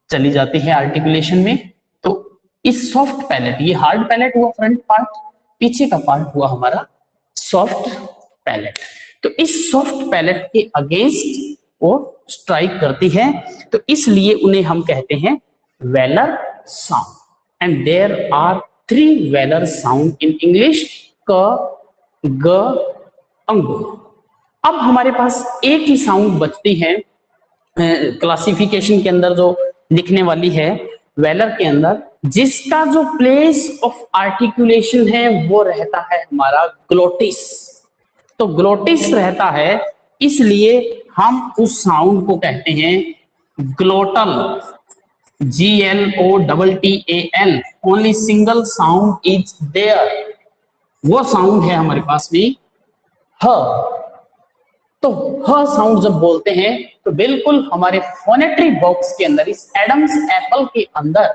चली जाती है आर्टिकुलेशन में। तो इस सॉफ्ट पैलेट, ये हार्ड पैलेट हुआ फ्रंट पार्ट, पीछे का पार्ट हुआ हमारा सॉफ्ट पैलेट। तो इस सॉफ्ट पैलेट के अगेंस्ट वो स्ट्राइक करती है, तो इसलिए उन्हें हम कहते हैं velar sound. And there are 3 velar sound in English, क ग अंग। अब हमारे पास एक ही साउंड बचती है क्लासिफिकेशन के अंदर जो लिखने वाली है वेलर के अंदर, जिसका जो प्लेस ऑफ आर्टिकुलेशन है वो रहता है हमारा ग्लोटिस। तो ग्लोटिस रहता है, इसलिए हम उस साउंड को कहते हैं glottal, GLOTTAL। Only single sound is there, वो साउंड है हमारे पास में ह। तो ह साउंड जब बोलते हैं तो बिल्कुल हमारे फोनेट्री बॉक्स के अंदर, इस एडम्स एप्पल के अंदर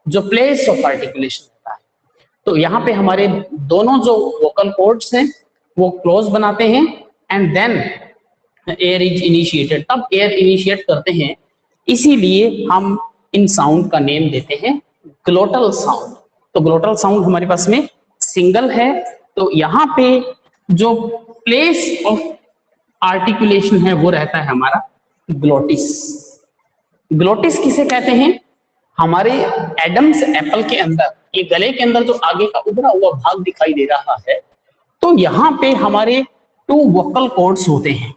जो प्लेस ऑफ आर्टिकुलेशन होता है, तो यहाँ पे हमारे दोनों जो वोकल कॉर्ड्स हैं वो क्लोज बनाते हैं, and then air is initiated, तब एयर इनिशिएट करते हैं, इसीलिए हम इन साउंड का नेम देते हैं ग्लोटल साउंड। तो ग्लोटल साउंड हमारे पास में सिंगल है, तो यहाँ पे जो प्लेस ऑफ आर्टिकुलेशन है वो रहता है हमारा ग्लोटिस। ग्लोटिस किसे कहते हैं? हमारे एडम्स एप्पल के अंदर, ये गले के अंदर जो आगे का उभरा हुआ भाग दिखाई दे रहा है, तो यहाँ पे हमारे 2 वोकल कॉर्ड्स होते हैं।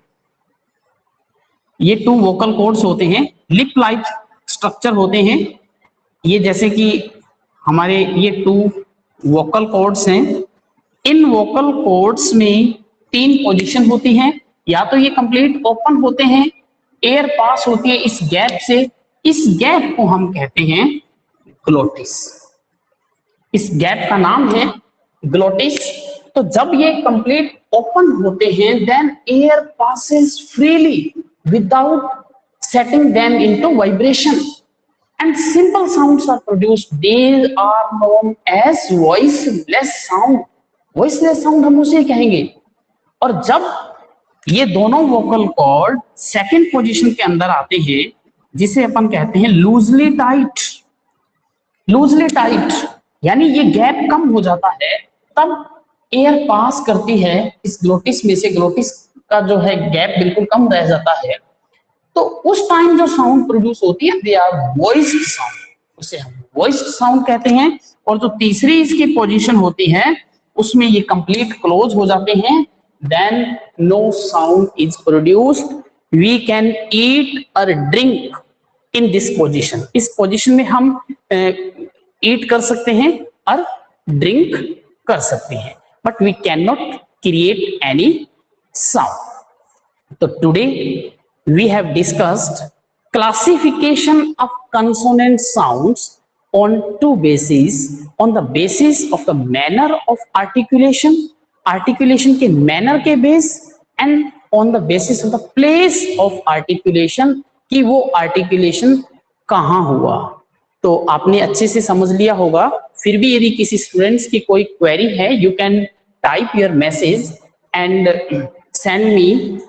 ये 2 वोकल कॉर्ड्स होते हैं, लिप लाइक स्ट्रक्चर होते हैं ये, जैसे कि हमारे ये 2 वोकल कॉर्ड्स हैं। इन वोकल कॉर्ड्स में 3 पोजीशन होती हैं, या तो ये कंप्लीट ओपन होते हैं, एयर पास होती है इस गैप से, इस गैप को हम कहते हैं ग्लोटिस। इस गैप का नाम है ग्लोटिस। तो जब ये कंप्लीट ओपन होते हैं, then air passes freely without setting them into vibration and simple sounds are produced. These are known as voiceless sound. voiceless sound हम उसे कहेंगे। और जब ये दोनों वोकल कॉर्ड सेकंड पोजीशन के अंदर आते हैं, जिसे अपन कहते हैं लूजली टाइट, लूजली टाइट यानी ये गैप कम हो जाता है, तब एयर पास करती है इस ग्लोटिस में से, ग्लोटिस का जो है गैप बिल्कुल कम रह जाता है, तो उस टाइम जो साउंड प्रोड्यूस होती है दे आर वॉइस्ड साउंड, उसे हम वॉइस्ड साउंड कहते हैं। और जो तीसरी इसकी पोजीशन होती है उसमें ये कंप्लीट क्लोज हो जाते हैं, then no sound is produced. We can eat और ड्रिंक इन दिस पोजीशन। इस पोजीशन में हम ईट कर सकते हैं और ड्रिंक कर सकते हैं, but we can not create any sound. तो today we have discussed classification of consonant sounds on two bases, on the basis of the manner of articulation, articulation के manner के base, and on the basis of the place of articulation कि वो articulation कहाँ हुआ। तो आपने अच्छे से समझ लिया होगा। फिर भी यदि किसी स्टूडेंट्स की कोई क्वेरी है, you can type your message and send me.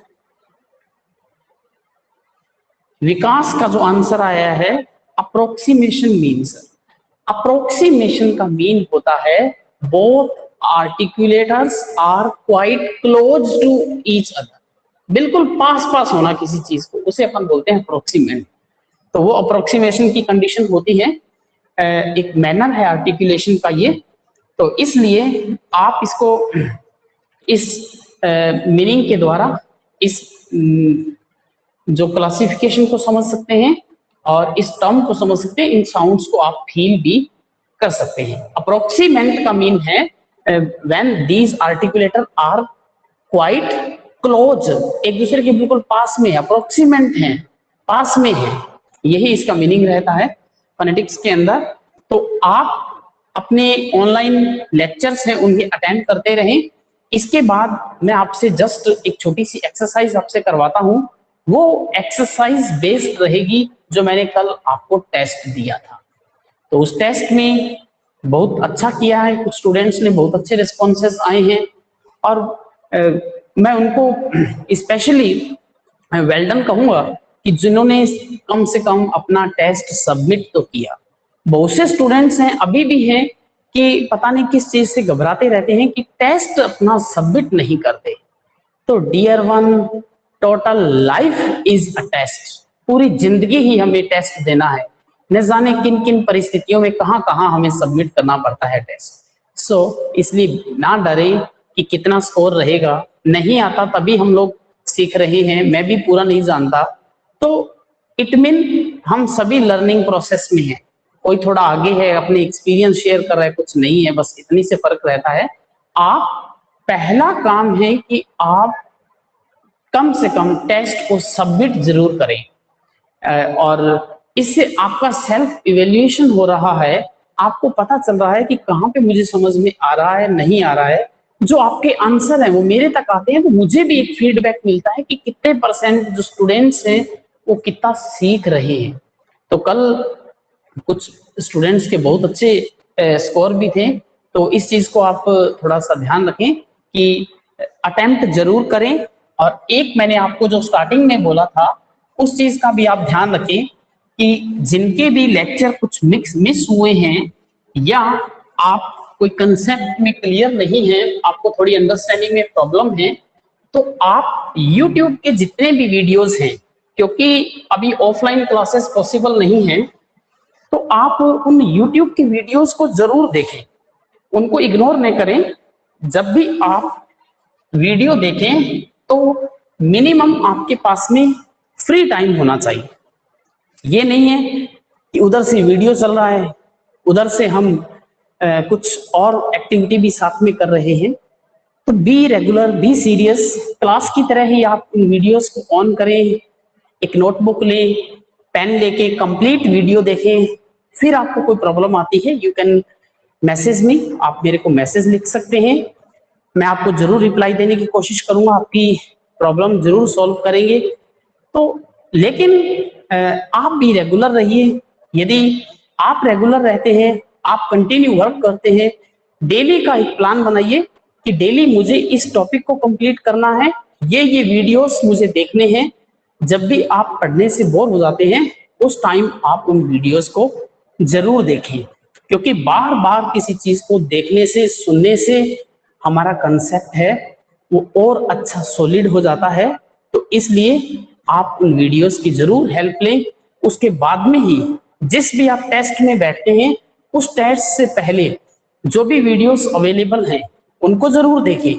Vikas का जो आंसर आया है, अप्रोक्सीमेशन मीन्स, अप्रोक्सीमेशन का मीन होता है both articulators are quite close to each other, बिल्कुल पास पास होना किसी चीज को, उसे अपन बोलते हैं अप्रोक्सीमेट। तो वो अप्रोक्सीमेशन की कंडीशन होती है, एक मैनर है आर्टिकुलेशन का ये। तो इसलिए आप इसको इस मीनिंग के द्वारा इस जो क्लासिफिकेशन को समझ सकते हैं और इस टर्म को समझ सकते हैं, इन साउंड्स को आप फील भी कर सकते हैं। अप्रोक्सीमेंट का मीन है when these articulator are quite close, एक दूसरे के बिल्कुल पास में, अप्रोक्सीमेंट है, पास में है, यही इसका मीनिंग रहता है फोनेटिक्स के अंदर। तो आप अपने ऑनलाइन लेक्चर्स हैं उन्हें अटेंड करते रहें। इसके बाद मैं आपसे जस्ट एक छोटी सी एक्सरसाइज आपसे करवाता हूं, वो एक्सरसाइज बेस्ड रहेगी जो मैंने कल आपको टेस्ट दिया था। तो उस टेस्ट में बहुत अच्छा किया है, कुछ स्टूडेंट्स ने बहुत अच्छे रिस्पॉन्सेस आए हैं और मैं उनको स्पेशली वेल डन कहूंगा कि जिन्होंने कम से कम अपना टेस्ट सबमिट तो किया। बहुत से स्टूडेंट्स हैं, अभी भी हैं, कि पता नहीं किस चीज से घबराते रहते हैं कि टेस्ट अपना सबमिट नहीं करते। तो dear one, total life is a test, पूरी जिंदगी ही हमें टेस्ट देना है, न जाने किन किन परिस्थितियों में कहां कहां हमें सबमिट करना पड़ता है टेस्ट। सो इसलिए ना डरें कि कितना स्कोर रहेगा, नहीं आता तभी हम लोग सीख रहे हैं, मैं भी पूरा नहीं जानता। तो इट मीन हम सभी लर्निंग प्रोसेस में हैं, कोई थोड़ा आगे है, अपने एक्सपीरियंस शेयर कर रहा है, कुछ नहीं है, बस इतनी से फर्क रहता है। आप पहला काम है कि आप कम से कम टेस्ट को सबमिट जरूर करें और इससे आपका सेल्फ इवेल्युएशन हो रहा है, आपको पता चल रहा है कि कहाँ पे मुझे समझ में आ रहा है, नहीं आ रहा है। जो आपके आंसर है वो मेरे तक आते हैं तो मुझे भी एक फीडबैक मिलता है कि कितने परसेंट जो स्टूडेंट्स हैं वो कितना सीख रहे हैं। तो कल कुछ स्टूडेंट्स के बहुत अच्छे स्कोर भी थे, तो इस चीज को आप थोड़ा सा ध्यान रखें कि अटेम्प्ट जरूर करें। और एक मैंने आपको जो स्टार्टिंग में बोला था उस चीज का भी आप ध्यान रखें कि जिनके भी लेक्चर कुछ मिस हुए हैं या आप कोई कंसेप्ट में क्लियर नहीं है, आपको थोड़ी अंडरस्टैंडिंग में प्रॉब्लम है, तो आप YouTube के जितने भी वीडियोस हैं, क्योंकि अभी ऑफलाइन क्लासेस पॉसिबल नहीं है, तो आप उन YouTube के वीडियोस को जरूर देखें, उनको इग्नोर नहीं करें। जब भी आप वीडियो देखें तो मिनिमम आपके पास में फ्री टाइम होना चाहिए। ये नहीं है कि उधर से वीडियो चल रहा है, उधर से हम कुछ और एक्टिविटी भी साथ में कर रहे हैं। तो be regular, be serious, class की तरह ही आप इन वीडियोस को ऑन करें, एक नोटबुक लें, पेन लेके कंप्लीट वीडियो देखें। फिर आपको कोई प्रॉब्लम आती है, यू कैन मैसेज में, आप मेरे को मैसेज लिख सकते हैं, मैं आपको जरूर रिप्लाई देने की कोशिश करूंगा, आपकी प्रॉब्लम जरूर सॉल्व करेंगे। तो लेकिन आप भी रेगुलर रहिए। यदि आप रेगुलर रहते हैं, आप कंटिन्यू वर्क करते हैं, डेली का एक प्लान बनाइए कि डेली मुझे इस टॉपिक को कंप्लीट करना है, ये वीडियोस मुझे देखने हैं। जब भी आप पढ़ने से बोर हो जाते हैं उस टाइम आप उन वीडियोस को जरूर देखें, क्योंकि बार बार किसी चीज को देखने से, सुनने से हमारा कंसेप्ट है वो और अच्छा सॉलिड हो जाता है। तो इसलिए आप उन वीडियोस की जरूर हेल्प लें। उसके बाद में ही जिस भी आप टेस्ट में बैठते हैं, उस टेस्ट से पहले जो भी वीडियोस अवेलेबल हैं उनको जरूर देखें,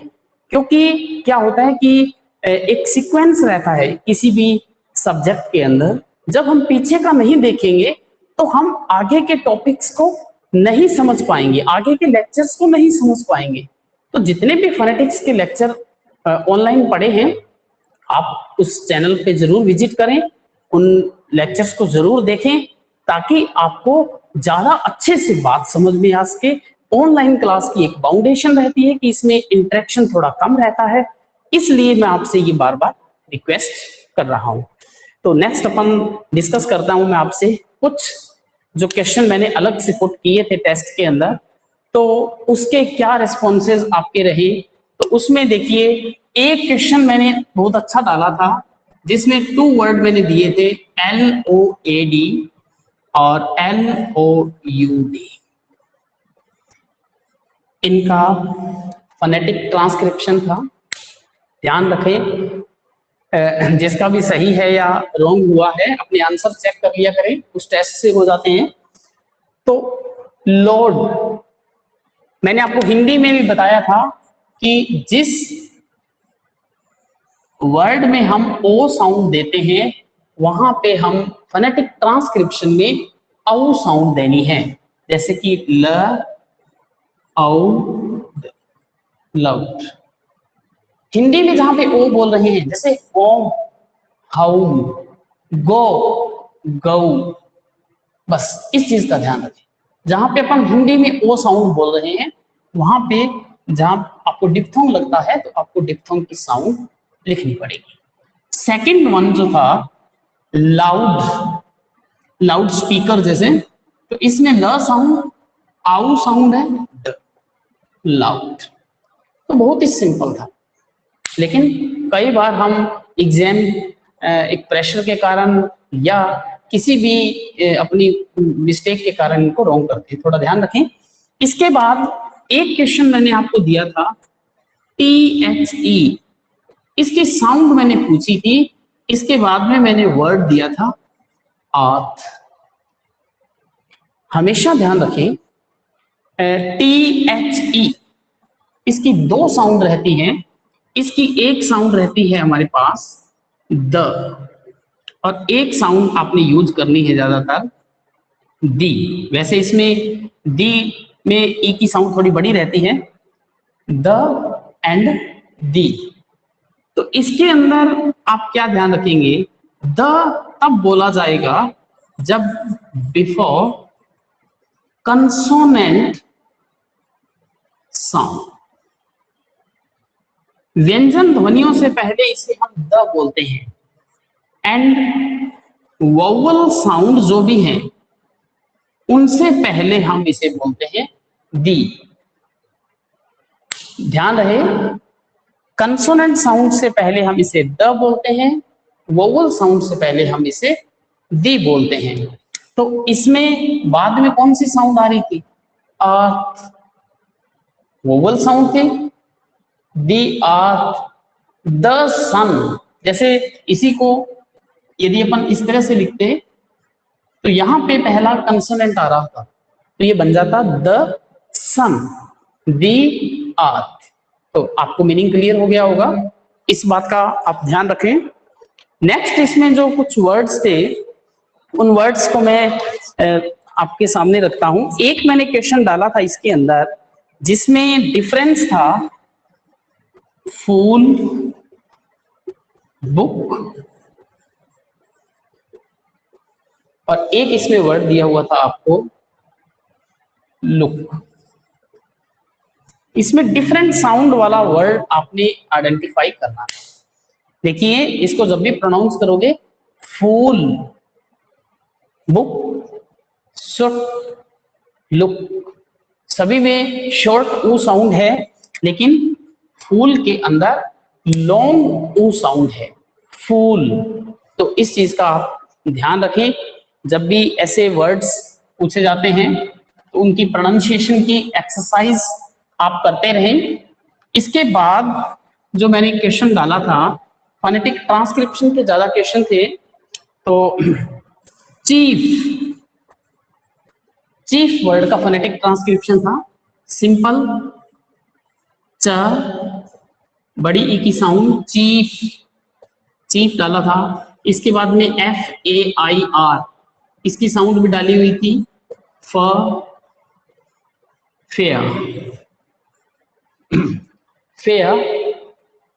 क्योंकि क्या होता है कि एक सीक्वेंस रहता है किसी भी सब्जेक्ट के अंदर। जब हम पीछे का नहीं देखेंगे तो हम आगे के टॉपिक्स को नहीं समझ पाएंगे, आगे के लेक्चर्स को नहीं समझ पाएंगे। तो जितने भी फोनेटिक्स के लेक्चर ऑनलाइन पढ़े हैं, आप उस चैनल पे जरूर विजिट करें उन लेक्चर्स को जरूर देखें ताकि आपको ज्यादा अच्छे से बात समझ में आ सके। ऑनलाइन क्लास की एक बाउंडेशन रहती है कि इसमें इंटरेक्शन थोड़ा कम रहता है, इसलिए मैं आपसे ये बार बार रिक्वेस्ट कर रहा हूं। तो नेक्स्ट अपन डिस्कस करता हूं मैं आपसे कुछ जो क्वेश्चन मैंने अलग से पुट किए थे टेस्ट के अंदर, तो उसके क्या रिस्पॉन्सेज आपके रहे। तो उसमें देखिए एक क्वेश्चन मैंने बहुत अच्छा डाला था जिसमें 2 वर्ड मैंने दिए थे, LOAD और LOUD। इनका फोनेटिक ट्रांसक्रिप्शन था। ध्यान रखें जिसका भी सही है या रॉन्ग हुआ है अपने आंसर चेक कर लिया करें, उस टेस्ट से हो जाते हैं। तो लोड मैंने आपको हिंदी में भी बताया था कि जिस वर्ड में हम ओ साउंड देते हैं वहां पे हम फोनेटिक ट्रांसक्रिप्शन में औ साउंड देनी है, जैसे कि ल, औ, लाउड। हिंदी में जहां पे ओ बोल रहे हैं जैसे ओम, हाउ, गो, गौ, बस इस चीज का ध्यान रखें। जहां पे अपन हिंदी में ओ साउंड बोल रहे हैं वहां पे जहां आपको डिप्थोंग लगता है तो आपको डिप्थोंग की साउंड लिखनी पड़ेगी। सेकंड वन जो था लाउड, लाउड स्पीकर जैसे, तो इसमें ल साउंड, आउ साउंड है, ड, लाउड। तो बहुत ही सिंपल था, लेकिन कई बार हम एग्जाम एक प्रेशर के कारण या किसी भी अपनी मिस्टेक के कारण इनको रॉन्ग करते हैं, थोड़ा ध्यान रखें। इसके बाद एक क्वेश्चन मैंने आपको दिया था THE, इसकी साउंड मैंने पूछी थी, इसके बाद में मैंने वर्ड दिया था आर्थ। हमेशा ध्यान रखें THE इसकी 2 साउंड रहती हैं, इसकी एक साउंड रहती है हमारे पास द, और एक साउंड आपने यूज करनी है ज्यादातर दी। वैसे इसमें दी में ई की साउंड थोड़ी बड़ी रहती है, द एंड दी। तो इसके अंदर आप क्या ध्यान रखेंगे, द तब बोला जाएगा जब बिफोर कंसोनेंट साउंड, व्यंजन ध्वनियों से पहले इसे हम द बोलते हैं। एंड वोवल साउंड जो भी हैं उनसे पहले हम इसे बोलते हैं दी। ध्यान रहे कंसोनेंट साउंड से पहले हम इसे द बोलते हैं, वोवल साउंड से पहले हम इसे दी बोलते हैं। तो इसमें बाद में कौन सी साउंड आ रही थी, अर्थ, वोवल साउंड थे, दी अर्थ, द सन। जैसे इसी को यदि अपन इस तरह से लिखते तो यहां पे पहला कंसोनेंट आ रहा था तो ये बन जाता द सन, दी अर्थ। तो आपको मीनिंग क्लियर हो गया होगा, इस बात का आप ध्यान रखें। नेक्स्ट इसमें जो कुछ वर्ड्स थे उन वर्ड्स को मैं आपके सामने रखता हूं। एक मैंने क्वेश्चन डाला था इसके अंदर जिसमें डिफरेंस था फूल, बुक, और एक इसमें वर्ड दिया हुआ था आपको लुक। इसमें डिफरेंट साउंड वाला वर्ड आपने आइडेंटिफाई करना है। देखिए इसको जब भी प्रोनाउंस करोगे, फूल, बुक, सुट, लुक, सभी में शॉर्ट ऊ साउंड है, लेकिन फूल के अंदर लॉन्ग ऊ साउंड है, फूल। तो इस चीज का आप ध्यान रखें, जब भी ऐसे वर्ड्स पूछे जाते हैं तो उनकी प्रोनाउंसिएशन की एक्सरसाइज आप करते रहें। इसके बाद जो मैंने क्वेश्चन डाला था, फोनेटिक ट्रांसक्रिप्शन के ज्यादा क्वेश्चन थे, तो चीफ, चीफ वर्ड का फोनेटिक ट्रांसक्रिप्शन था सिंपल च, बड़ी ई की साउंड, चीफ, चीफ डाला था। इसके बाद में FAIR, इसकी साउंड भी डाली हुई थी, फ, फेयर, फेयर,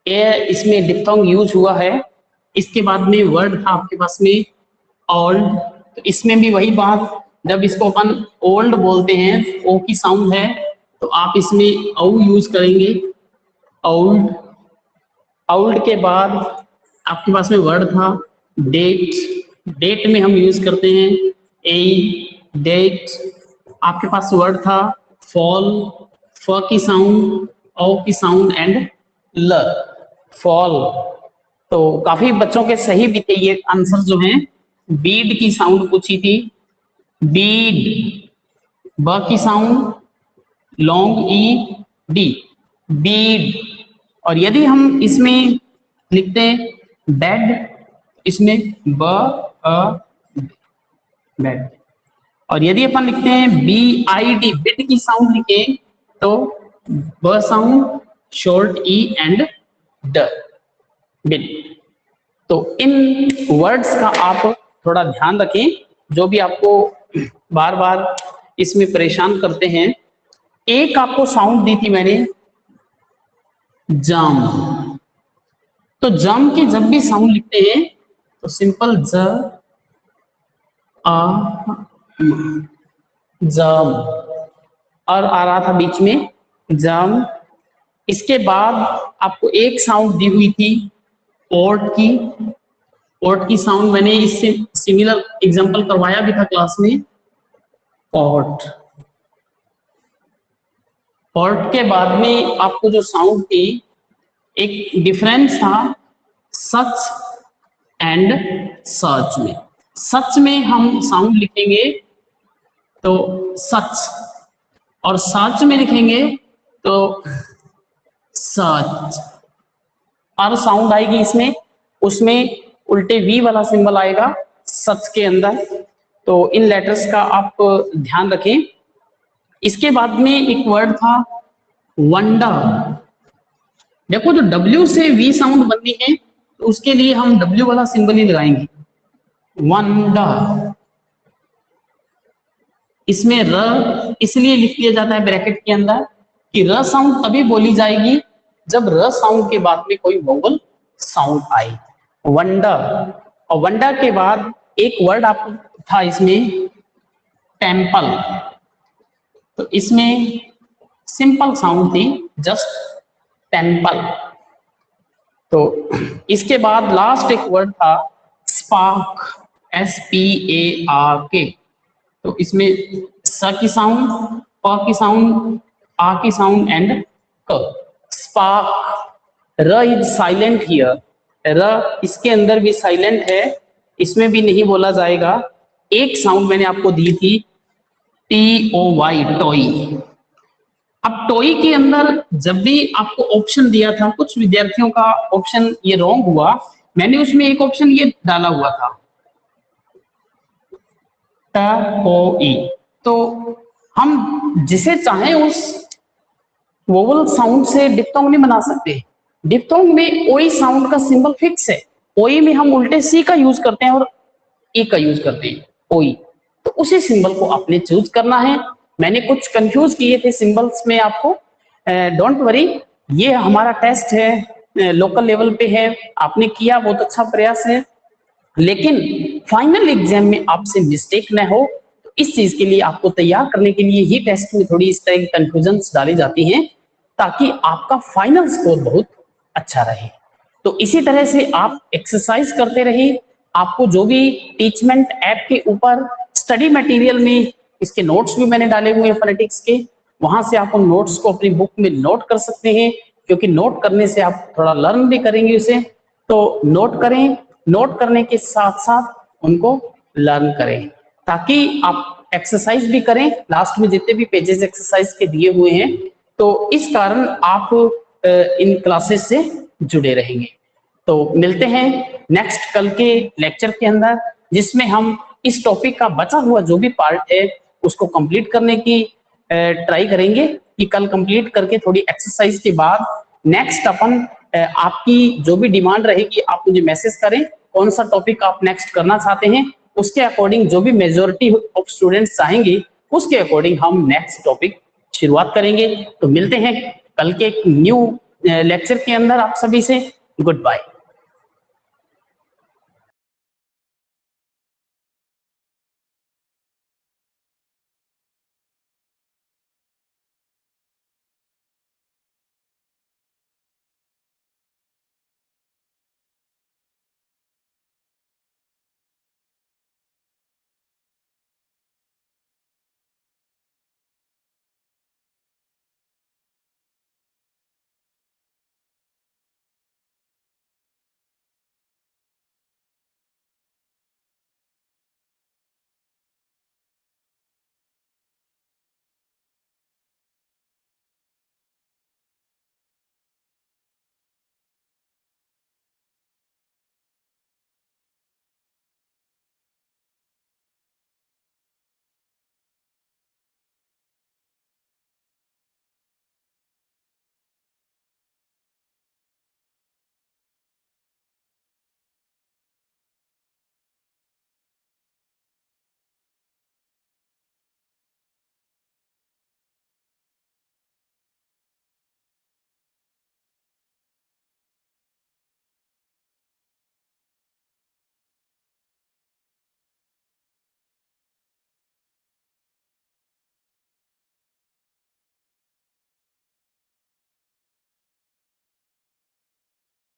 ए इसमें डिप्थोंग यूज हुआ है। इसके बाद में वर्ड था आपके पास में ओल्ड, तो इसमें भी वही बात, जब इसको अपन ओल्ड बोलते हैं, ओ की साउंड है, तो आप इसमें औ यूज करेंगे, ओल्ड। ओल्ड के बाद आपके पास में वर्ड था डेट, डेट में हम यूज करते हैं ए, डेट। आपके पास वर्ड था फॉल, फ की साउंड, ओ की साउंड एंड ल, फॉल। तो काफी बच्चों के सही भी थे ये आंसर जो हैं। बीड की साउंड पूछी थी, बीड, ब की sound, long E D, Beed. और यदि हम इसमें लिखते हैं बेड, इसमें ब अ बेड। और यदि अपन लिखते हैं बी आई डी, बिड की साउंड लिखे तो ब साउंड, शॉर्ट ई एंड ड, बिड। तो इन वर्ड्स का आप थोड़ा ध्यान रखें, जो भी आपको बार बार इसमें परेशान करते हैं। एक आपको साउंड दी थी मैंने, जाम। तो जाम की जब भी साउंड लिखते हैं तो सिंपल ज आ जाम, और आ रहा था बीच में जाम। इसके बाद आपको एक साउंड दी हुई थी ओट की, ओट की साउंड मैंने इससे सिमिलर एग्जांपल करवाया भी था क्लास में, ओट। ओट के बाद में आपको जो साउंड थी, एक डिफरेंस था सच एंड सर्च में। सच में हम साउंड लिखेंगे तो सच, और सर्च में लिखेंगे तो सर्च। और साउंड आएगी इसमें, उसमें उल्टे वी वाला सिंबल आएगा सच के अंदर। तो इन लेटर्स का आप ध्यान रखें। इसके बाद में एक वर्ड था वंडर। देखो जो W से V साउंड बननी है तो उसके लिए हम W वाला सिंबल ही लगाएंगे, वंडर। इसमें र इसलिए लिख दिया जाता है ब्रैकेट के अंदर कि र साउंड तभी बोली जाएगी जब र साउंड के बाद में कोई वोवल साउंड आए, वंडर। और वंडर के बाद एक वर्ड आप था इसमें टेम्पल। तो इसमें सिंपल साउंड थी जस्ट टेम्पल। तो इसके बाद लास्ट एक वर्ड था स्पार्क, SPARK। तो इसमें स की साउंड, प की साउंड, आ की साउंड एंड क, स्पार्क। र इज साइलेंट हियर, र इसके अंदर भी साइलेंट है, इसमें भी नहीं बोला जाएगा। एक साउंड मैंने आपको दी थी TOY, टॉय। अब टॉय के अंदर जब भी आपको ऑप्शन दिया था, कुछ विद्यार्थियों का ऑप्शन ये रॉन्ग हुआ, मैंने उसमें एक ऑप्शन ये डाला हुआ था TOE। तो हम जिसे चाहें उस वोवल साउंड से डिप्थोंग नहीं बना सकते। डिप्थोंग में ओई साउंड का सिंबल फिक्स है, ओई में हम उल्टे सी का यूज करते हैं और ई का यूज करते हैं, ओई। तो उसी सिंबल को आपने चूज करना है। मैंने कुछ कंफ्यूज किए थे सिंबल्स में आपको, डोंट वरी, ये हमारा टेस्ट है, लोकल लेवल पे है, आपने किया बहुत अच्छा प्रयास है, लेकिन फाइनल एग्जाम में आपसे मिस्टेक न हो, तो इस चीज के लिए आपको तैयार करने के लिए ही टेस्ट में थोड़ी इस तरह की कंफ्यूजन्स डाली जाती हैं ताकि आपका फाइनल स्कोर बहुत अच्छा रहे। तो इसी तरह से आप एक्सरसाइज करते रहिए। आपको जो भी टीचमेंट ऐप के ऊपर स्टडी मटेरियल में इसके नोट्स भी मैंने डाले हुए हैं फोनेटिक्स के, वहां से आप उन नोट्स को अपनी बुक में नोट कर सकते हैं, क्योंकि नोट करने से आप थोड़ा लर्न भी करेंगे उसे। तो नोट करें, नोट करने के साथ साथ उनको लर्न करें ताकि आप एक्सरसाइज भी करें। लास्ट में जितने भी पेजेस एक्सरसाइज के दिए हुए हैं, तो इस कारण आप इन क्लासेस से जुड़े रहेंगे। तो मिलते हैं नेक्स्ट कल के लेक्चर के अंदर, जिसमें हम इस टॉपिक का बचा हुआ जो भी पार्ट है उसको कंप्लीट करने की ट्राई करेंगे कि कल कंप्लीट करके थोड़ी एक्सरसाइज के बाद नेक्स्ट अपन आपकी जो भी डिमांड रहेगी आप मुझे मैसेज करें, कौन सा टॉपिक आप नेक्स्ट करना चाहते हैं, उसके अकॉर्डिंग जो भी मेजोरिटी ऑफ स्टूडेंट्स चाहेंगे उसके अकॉर्डिंग हम नेक्स्ट टॉपिक शुरुआत करेंगे। तो मिलते हैं कल के एक न्यू लेक्चर के अंदर आप सभी से। Good bye.